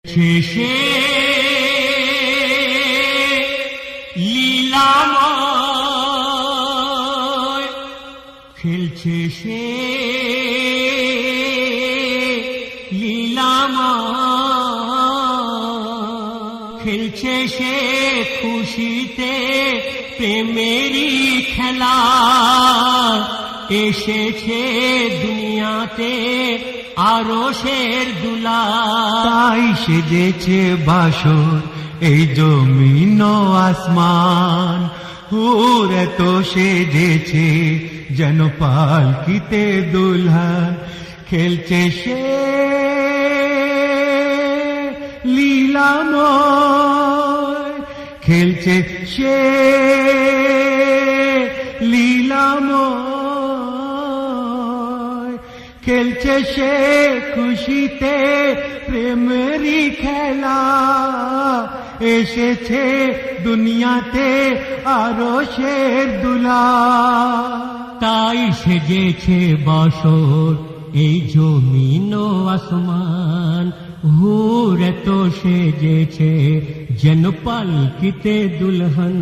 শেষে লীলাময় খেলছে সে লীলাময় খেলছে সে খুশিতে প্রেমেরই খেলা এসেছে দুনিয়াতে আরশের দুলা তাই সেজেছে বাসর এই জমিন ও আসমান হুর তো সেজেছে যেন পালকিতে দুলহান খেলছে সে লীলাময় খেলছে সে লীলাময় খেলছে সে খুশিতে প্রেমেরই খেলা এসেছে দুনিয়াতে আরশের দুলা তাই সেজেছে বাসর এই জমিন ও আসমান হুর তো সেজেছে যেন পালকিতে দুলহন।